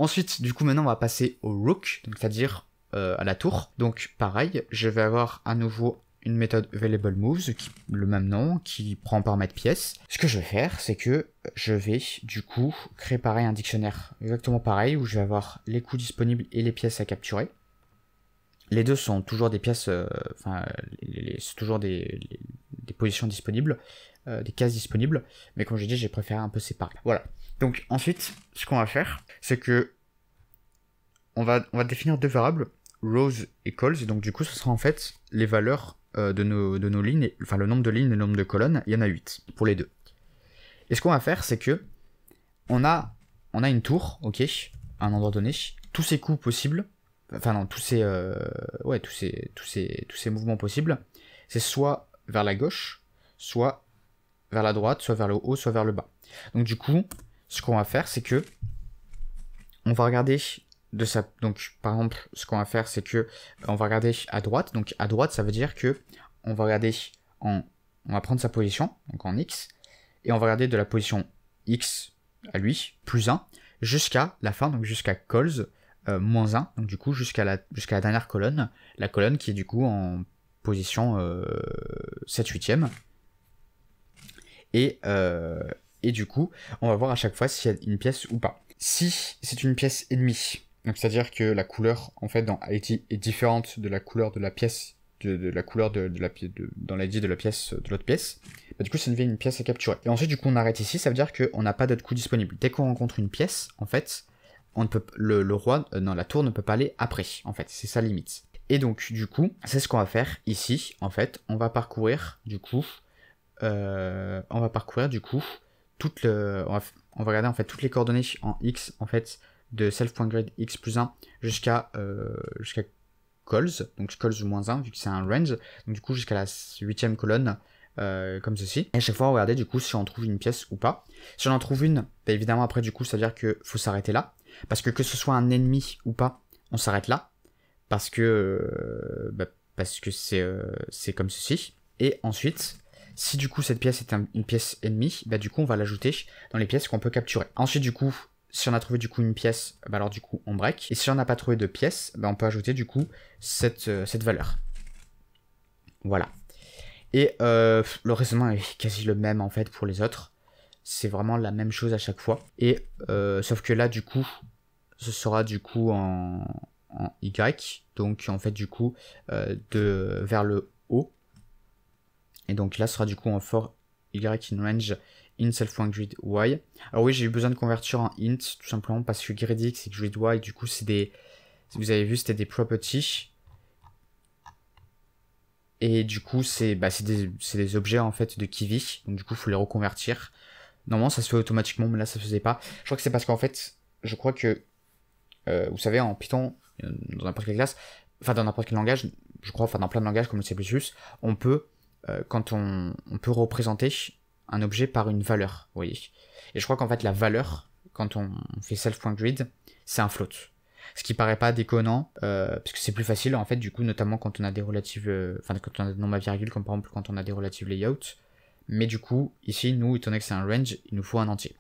Ensuite, du coup, maintenant, on va passer au rook, donc c'est-à-dire à la tour. Donc, pareil, je vais avoir à nouveau une méthode available moves, le même nom, qui prend en paramètre pièce. Ce que je vais faire, c'est que je vais, du coup, créer pareil un dictionnaire exactement pareil, où je vais avoir les coûts disponibles et les pièces à capturer. Les deux sont toujours des pièces, c'est toujours des positions disponibles, des cases disponibles, mais comme je dis, j'ai préféré un peu séparer. Voilà. Donc ensuite, ce qu'on va faire, c'est que on va définir deux variables, rows et columns, et donc du coup, ce sera en fait les valeurs de nos lignes, enfin le nombre de lignes et le nombre de colonnes, il y en a 8 pour les deux. Et ce qu'on va faire, c'est que on a une tour, ok, à un endroit donné, tous ces coups possibles, enfin non, tous ces mouvements possibles, c'est soit vers la gauche, soit vers la droite, soit vers le haut, soit vers le bas. Donc du coup, ce qu'on va faire, c'est que on va regarder de ça. Donc par exemple, ce qu'on va faire, c'est que on va regarder à droite. Donc à droite, ça veut dire que on va regarder on va prendre sa position, donc en X, et on va regarder de la position X à lui, plus 1, jusqu'à la fin, donc jusqu'à calls, moins 1, donc du coup jusqu'à la dernière colonne, la colonne qui est du coup en position 7/8e. Et du coup, on va voir à chaque fois s'il y a une pièce ou pas. Si c'est une pièce ennemie, donc c'est-à-dire que la couleur en fait dans IT est différente de la couleur de la pièce, de la couleur dans l'ID de la pièce de l'autre pièce, bah, du coup ça devient une pièce à capturer. Et ensuite du coup on arrête ici, ça veut dire qu'on n'a pas d'autres coups disponibles. Dès qu'on rencontre une pièce, en fait, on ne peut la tour ne peut pas aller après, en fait, c'est sa limite. Et donc du coup, c'est ce qu'on va faire ici, en fait, on va parcourir du coup toutes on va regarder en fait toutes les coordonnées en X en fait de self.grade X plus 1 jusqu'à calls, donc calls moins 1 vu que c'est un range, donc du coup jusqu'à la 8e colonne comme ceci. Et à chaque fois on va regarder du coup si on trouve une pièce ou pas. Si on en trouve une, bah, évidemment après du coup ça veut dire que faut s'arrêter là, parce que ce soit un ennemi ou pas, on s'arrête là, parce que c'est comme ceci. Et ensuite, si du coup cette pièce est une pièce ennemie, bah du coup on va l'ajouter dans les pièces qu'on peut capturer. Ensuite du coup, si on a trouvé du coup une pièce, bah alors du coup on break. Et si on n'a pas trouvé de pièce, bah on peut ajouter du coup cette valeur. Voilà. Et le raisonnement est quasi le même en fait pour les autres. C'est vraiment la même chose à chaque fois. Et sauf que là du coup, ce sera du coup en Y. Donc en fait du coup vers le haut. Et donc là, ce sera du coup en for y in range in self.grid y. Alors oui, j'ai eu besoin de convertir en int, tout simplement parce que grid x et grid y, du coup, c'est des... Vous avez vu, c'était des properties. Et du coup, c'est des objets, en fait, de Kivy. Donc du coup, il faut les reconvertir. Normalement, ça se fait automatiquement, mais là, ça se faisait pas. Je crois que c'est parce qu'en fait, je crois que... vous savez, en Python, dans n'importe quelle classe, enfin, dans n'importe quel langage, je crois, enfin, dans plein de langages comme le C++, on peut... quand on peut représenter un objet par une valeur, vous voyez. Et je crois qu'en fait la valeur, quand on fait self.grid, c'est un float. Ce qui paraît pas déconnant, parce que c'est plus facile en fait, du coup, notamment quand on a des relatives, quand on a des nombres à virgule, comme par exemple quand on a des relatives layout. Mais du coup, ici, nous, étant donné que c'est un range, il nous faut un entier.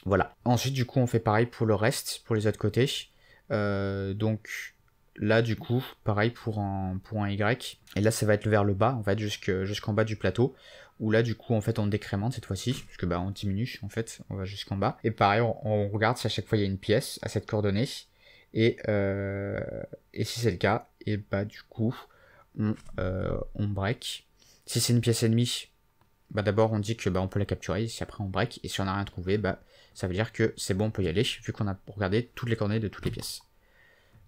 Voilà. Ensuite, du coup, on fait pareil pour le reste, pour les autres côtés. Donc là, du coup, pareil pour un Y. Et là, ça va être vers le bas, en fait, jusqu'en bas du plateau. Où là, du coup, en fait, on décrémente cette fois-ci. Puisque, bah, on diminue, en fait. On va jusqu'en bas. Et pareil, on regarde si à chaque fois, il y a une pièce à cette coordonnée. Et si c'est le cas, et bah, du coup, on break. Si c'est une pièce ennemie, bah, d'abord, on dit que, bah, on peut la capturer. Et si après, on break. Et si on n'a rien trouvé, bah, ça veut dire que c'est bon, on peut y aller. Vu qu'on a regardé toutes les coordonnées de toutes les pièces.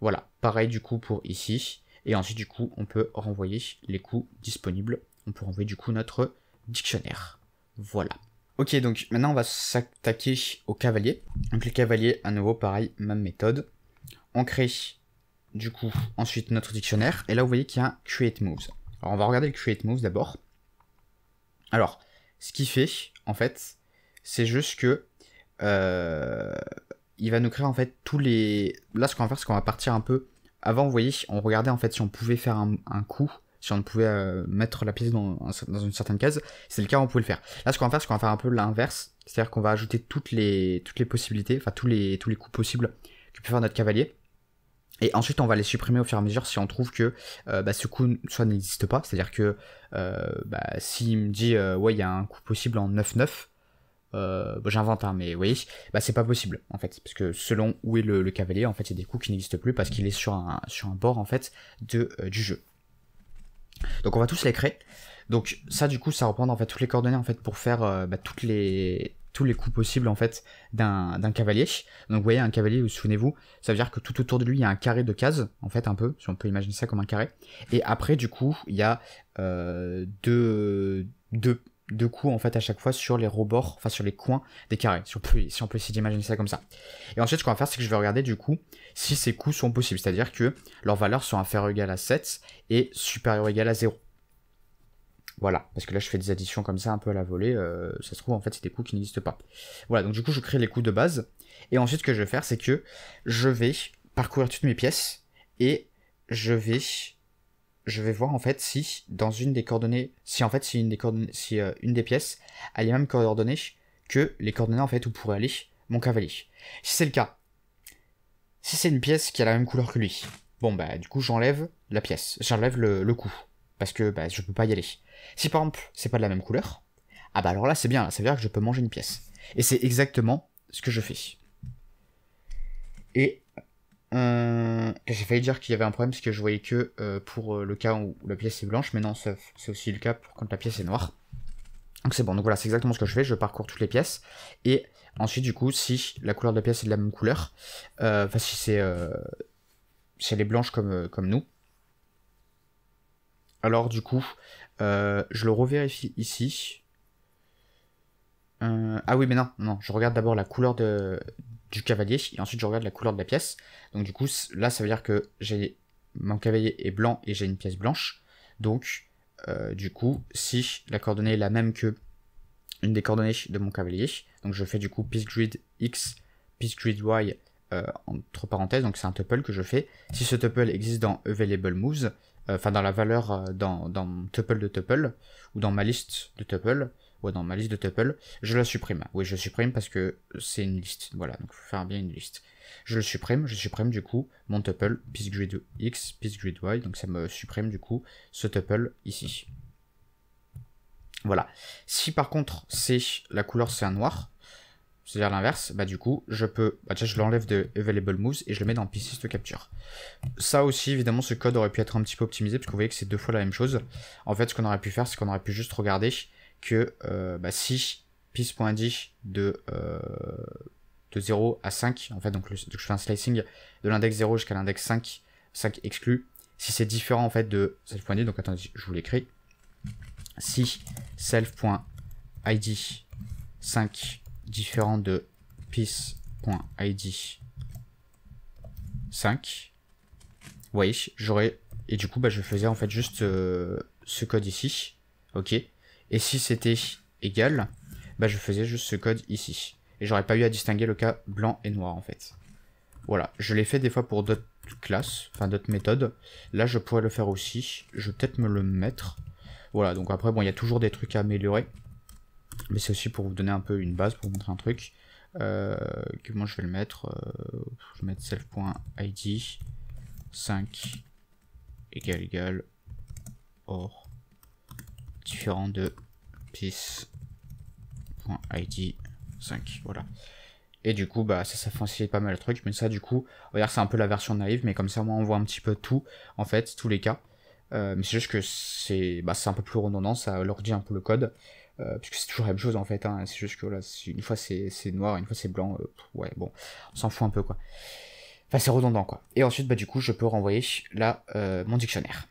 Voilà, pareil du coup pour ici, et ensuite du coup on peut renvoyer les coups disponibles, on peut renvoyer du coup notre dictionnaire, voilà. Ok, donc maintenant on va s'attaquer au cavalier, donc les cavaliers à nouveau pareil, même méthode, on crée du coup ensuite notre dictionnaire, et là vous voyez qu'il y a un create moves. Alors on va regarder le create moves d'abord. Alors, ce qu'il fait en fait, c'est juste que il va nous créer en fait tous les... Là, ce qu'on va faire, c'est qu'on va partir un peu... Avant, vous voyez, on regardait en fait si on pouvait faire un coup, si on pouvait mettre la pièce dans une certaine case. Si c'est le cas, on pouvait le faire. Là, ce qu'on va faire, c'est qu'on va faire un peu l'inverse. c'est-à-dire qu'on va ajouter toutes les possibilités, enfin tous les coups possibles que peut faire notre cavalier. Et ensuite, on va les supprimer au fur et à mesure si on trouve que ce coup soit n'existe pas. C'est-à-dire que s'il me dit ouais, il y a un coup possible en 9-9, j'invente mais oui, c'est pas possible en fait. Parce que selon où est le cavalier, en fait, il y a des coups qui n'existent plus parce qu'il est sur un bord en fait du jeu. Donc on va tous les créer. Donc ça du coup ça reprend en fait toutes les coordonnées en fait pour faire tous les coups possibles en fait d'un cavalier. Donc vous voyez un cavalier, vous souvenez-vous, ça veut dire que tout autour de lui il y a un carré de cases en fait un peu, si on peut imaginer ça comme un carré. Et après du coup il y a deux coups en fait à chaque fois sur les rebords, enfin sur les coins des carrés, si on peut essayer d'imaginer ça comme ça. Et ensuite ce qu'on va faire c'est que je vais regarder du coup si ces coups sont possibles, c'est-à-dire que leurs valeurs sont inférieures ou égales à 7 et supérieures ou égales à 0. Voilà, parce que là je fais des additions comme ça un peu à la volée, ça se trouve en fait c'est des coups qui n'existent pas. Voilà, donc du coup je crée les coups de base, et ensuite ce que je vais faire c'est que je vais parcourir toutes mes pièces, et je vais voir en fait si dans une des coordonnées, si une des pièces a les mêmes coordonnées que les coordonnées en fait où pourrait aller mon cavalier. Si c'est le cas, si c'est une pièce qui a la même couleur que lui, bon du coup j'enlève la pièce, j'enlève le coup, parce que je peux pas y aller. Si par exemple c'est pas de la même couleur, alors là c'est bien, là, ça veut dire que je peux manger une pièce. Et c'est exactement ce que je fais. Et j'ai failli dire qu'il y avait un problème parce que je voyais que pour le cas où la pièce est blanche, mais non, c'est aussi le cas quand la pièce est noire. Donc c'est bon, donc voilà, c'est exactement ce que je fais, je parcours toutes les pièces, et ensuite du coup, si la couleur de la pièce est de la même couleur, si elle est blanche comme nous, alors du coup, je le revérifie ici. Ah oui, mais non, je regarde d'abord la couleur du cavalier, et ensuite je regarde la couleur de la pièce. Donc du coup, là, ça veut dire que mon cavalier est blanc et j'ai une pièce blanche. Donc, du coup, si la coordonnée est la même que une des coordonnées de mon cavalier, donc je fais du coup piece grid X, piece grid Y, entre parenthèses, donc c'est un tuple que je fais. Si ce tuple existe dans available moves, dans la valeur dans mon tuple de tuple, ou dans ma liste de tuple, dans ma liste de tuple, je la supprime. Oui, je supprime parce que c'est une liste. Voilà, donc il faut faire bien une liste. Je supprime du coup mon tuple piece grid X, piece grid Y, donc ça me supprime du coup ce tuple ici. Voilà. Si par contre la couleur c'est un noir, c'est-à-dire l'inverse, du coup, je peux, déjà je l'enlève de Available Moves et je le mets dans Pieces to Capture. Ça aussi, évidemment, ce code aurait pu être un petit peu optimisé, parce que vous voyez que c'est deux fois la même chose. En fait, ce qu'on aurait pu faire, c'est qu'on aurait pu juste regarder que si piece.id de 0 à 5, en fait, donc je fais un slicing de l'index 0 jusqu'à l'index 5, 5 exclu, si c'est différent en fait de self.id, donc attendez, je vous l'écris. Si self.id 5 différent de piece.id 5, vous voyez, et du coup je faisais en fait juste ce code ici, ok, et si c'était égal, je faisais juste ce code ici, et j'aurais pas eu à distinguer le cas blanc et noir en fait. Voilà, je l'ai fait des fois pour d'autres classes, enfin d'autres méthodes, là je pourrais le faire aussi, je vais peut-être me le mettre. Voilà, donc après bon, il y a toujours des trucs à améliorer, mais c'est aussi pour vous donner un peu une base, pour vous montrer un truc. Moi je vais le mettre, je vais mettre self.id 5 égale or différent de piece.id 5, voilà. Et du coup ça facilite pas mal le truc, mais ça du coup, on va dire c'est un peu la version naïve, mais comme ça moi on voit un petit peu tout, en fait, tous les cas. Mais c'est juste que c'est un peu plus redondant, ça leur dit un peu le code, puisque c'est toujours la même chose en fait, hein. C'est juste que là, une fois c'est noir, une fois c'est blanc, ouais bon, on s'en fout un peu quoi. Enfin c'est redondant quoi. Et ensuite du coup je peux renvoyer là mon dictionnaire.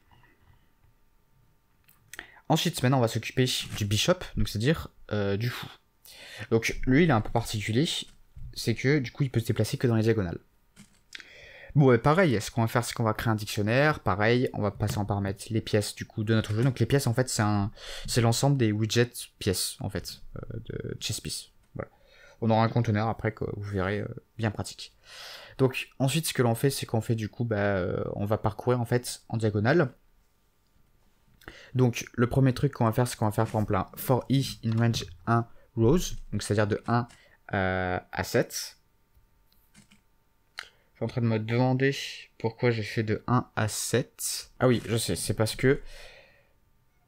Ensuite maintenant on va s'occuper du bishop, donc c'est-à-dire du fou. Donc lui il est un peu particulier, c'est que du coup il peut se déplacer que dans les diagonales. Bon, pareil, ce qu'on va faire, c'est qu'on va créer un dictionnaire. Pareil, on va passer en paramètres les pièces du coup de notre jeu. Donc les pièces, en fait, c'est l'ensemble des widgets pièces, en fait, de ChessPiece. Voilà. On aura un conteneur après que vous verrez, bien pratique. Donc ensuite, ce que l'on fait, c'est qu'on fait du coup, on va parcourir en fait en diagonale. Donc le premier truc qu'on va faire, c'est qu'on va faire par exemple un for i in range 1 rows, donc c'est-à-dire de 1 à 7. Je suis en train de me demander pourquoi j'ai fait de 1 à 7. Ah oui, je sais, c'est parce que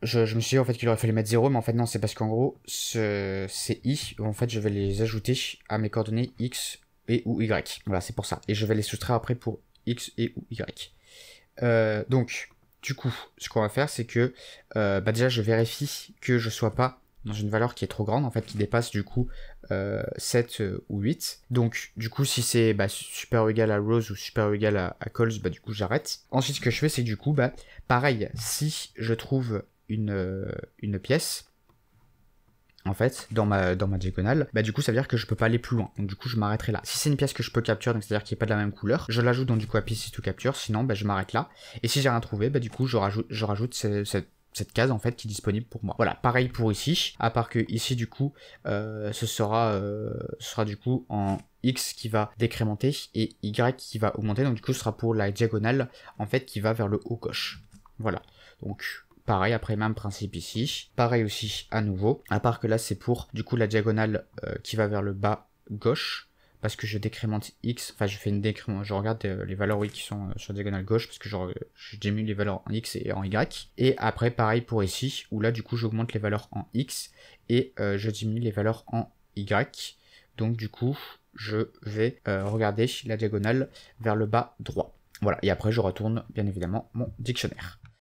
je me suis dit en fait qu'il aurait fallu mettre 0, mais en fait non, c'est parce qu'en gros, ces i, en fait je vais les ajouter à mes coordonnées x et ou y. Voilà, c'est pour ça. Et je vais les soustraire après pour x et ou y. Donc, du coup, ce qu'on va faire, c'est que déjà je vérifie que je sois pas dans une valeur qui est trop grande, en fait, qui dépasse du coup 7 ou 8. Donc, du coup, si c'est supérieur ou égal à rows ou supérieur ou égal à calls, du coup, j'arrête. Ensuite, ce que je fais, c'est que du coup, pareil, si je trouve une pièce, en fait, dans ma diagonale, du coup, ça veut dire que je peux pas aller plus loin. Donc, du coup, je m'arrêterai là. Si c'est une pièce que je peux capture, donc c'est-à-dire qu'il n'est pas de la même couleur, je l'ajoute donc du coup à piece to capture, sinon, je m'arrête là. Et si j'ai rien trouvé, du coup, je rajoute cette case en fait qui est disponible pour moi. Voilà, pareil pour ici, à part que ici du coup, ce sera du coup en X qui va décrémenter et Y qui va augmenter, donc du coup ce sera pour la diagonale en fait qui va vers le haut gauche. Voilà, donc pareil, après même principe ici, pareil aussi à nouveau, à part que là c'est pour du coup la diagonale qui va vers le bas gauche, parce que je décrémente x, enfin je fais une décrément, je regarde les valeurs oui qui sont sur la diagonale gauche, parce que je diminue les valeurs en x et en y, et après pareil pour ici, où là du coup j'augmente les valeurs en x, et je diminue les valeurs en y, donc du coup je vais regarder la diagonale vers le bas droit. Voilà, et après je retourne bien évidemment mon dictionnaire.